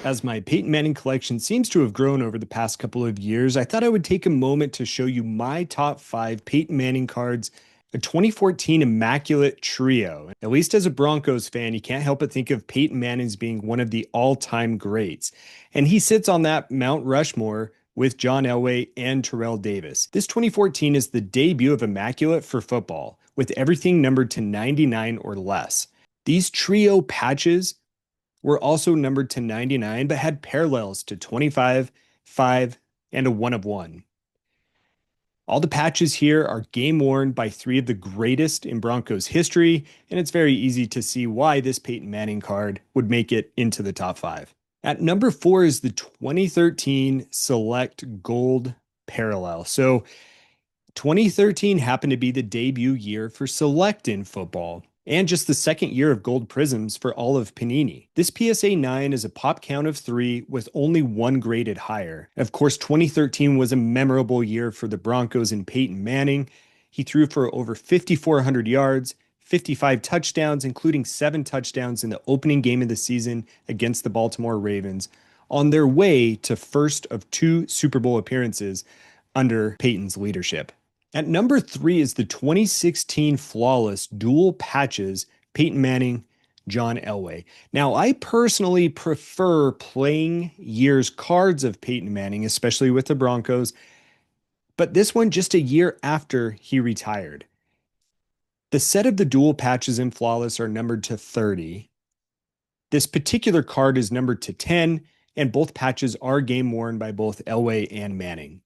As my Peyton Manning collection seems to have grown over the past couple of years, I thought I would take a moment to show you my top 5 Peyton Manning cards, a 2014 Immaculate Trio. At least as a Broncos fan, you can't help but think of Peyton Manning as being one of the all-time greats. And he sits on that Mount Rushmore with John Elway and Terrell Davis. This 2014 is the debut of Immaculate for football, with everything numbered to 99 or less. These trio patches were also numbered to 99, but had parallels to 25, 5, and a 1 of 1. All the patches here are game worn by 3 of the greatest in Broncos history, and it's very easy to see why this Peyton Manning card would make it into the top 5. At number 4 is the 2013 Select Gold Parallel. So 2013 happened to be the debut year for Select in football, and just the second year of gold prisms for all of Panini. This PSA 9 is a pop count of 3 with only 1 graded higher. Of course, 2013 was a memorable year for the Broncos and Peyton Manning. He threw for over 5,400 yards, 55 touchdowns, including 7 touchdowns in the opening game of the season against the Baltimore Ravens, on their way to first of 2 Super Bowl appearances under Peyton's leadership. At number 3 is the 2016 Flawless Dual Patches Peyton Manning, John Elway. Now, I personally prefer playing year's cards of Peyton Manning, especially with the Broncos, but this one just a year after he retired. The set of the dual patches in Flawless are numbered to 30. This particular card is numbered to 10, and both patches are game worn by both Elway and Manning.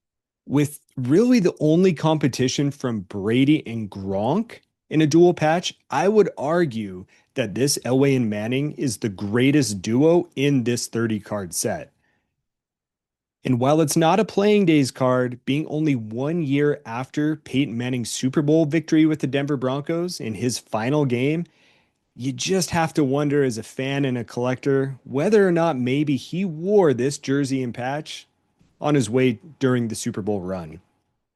With really the only competition from Brady and Gronk in a dual patch, I would argue that this Elway and Manning is the greatest duo in this 30 card set. And while it's not a playing days card, being only 1 year after Peyton Manning's Super Bowl victory with the Denver Broncos in his final game, you just have to wonder as a fan and a collector whether or not maybe he wore this jersey and patch on his way during the Super Bowl run.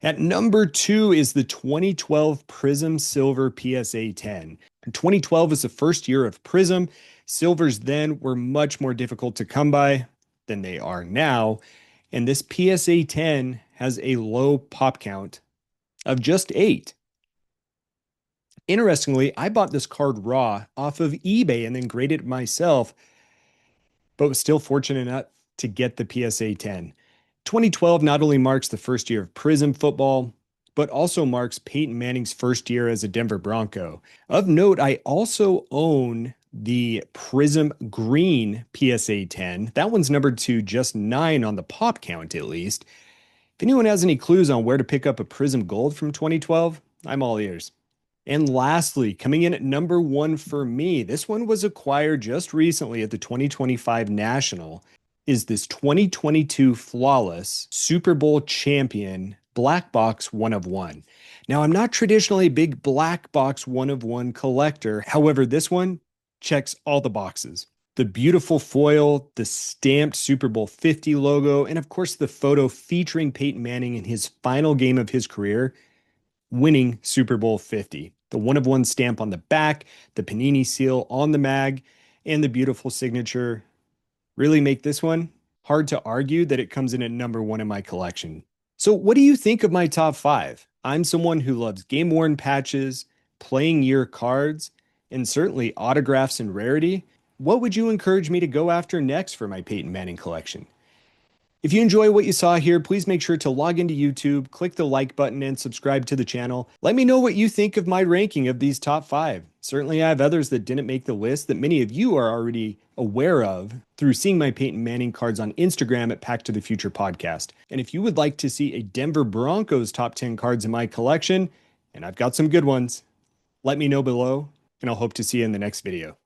At number 2 is the 2012 Prizm Silver PSA 10. 2012 was the first year of Prizm. Silvers then were much more difficult to come by than they are now, and this PSA 10 has a low pop count of just 8. Interestingly, I bought this card raw off of eBay and then graded it myself, but was still fortunate enough to get the PSA 10. 2012 not only marks the first year of Prizm football, but also marks Peyton Manning's first year as a Denver Bronco. Of note, I also own the Prizm Green PSA 10. That one's numbered to just 9 on the pop count, at least. If anyone has any clues on where to pick up a Prizm Gold from 2012, I'm all ears. And lastly, coming in at number 1 for me, this one was acquired just recently at the 2025 National, is this 2022 Flawless Super Bowl champion black box 1 of 1. Now, I'm not traditionally a big black box 1 of 1 collector. However, this one checks all the boxes. The beautiful foil, the stamped Super Bowl 50 logo, and of course the photo featuring Peyton Manning in his final game of his career, winning Super Bowl 50. The 1 of 1 stamp on the back, the Panini seal on the mag, and the beautiful signature really make this one hard to argue that it comes in at number 1 in my collection. So what do you think of my top 5? I'm someone who loves game-worn patches, playing year cards, and certainly autographs and rarity. What would you encourage me to go after next for my Peyton Manning collection? If you enjoy what you saw here, please make sure to log into YouTube, click the like button, and subscribe to the channel. Let me know what you think of my ranking of these top 5. Certainly I have others that didn't make the list that many of you are already aware of through seeing my Peyton Manning cards on Instagram at Pack to the Future Podcast. And if you would like to see a Denver Broncos top 10 cards in my collection, and I've got some good ones, let me know below, and I'll hope to see you in the next video.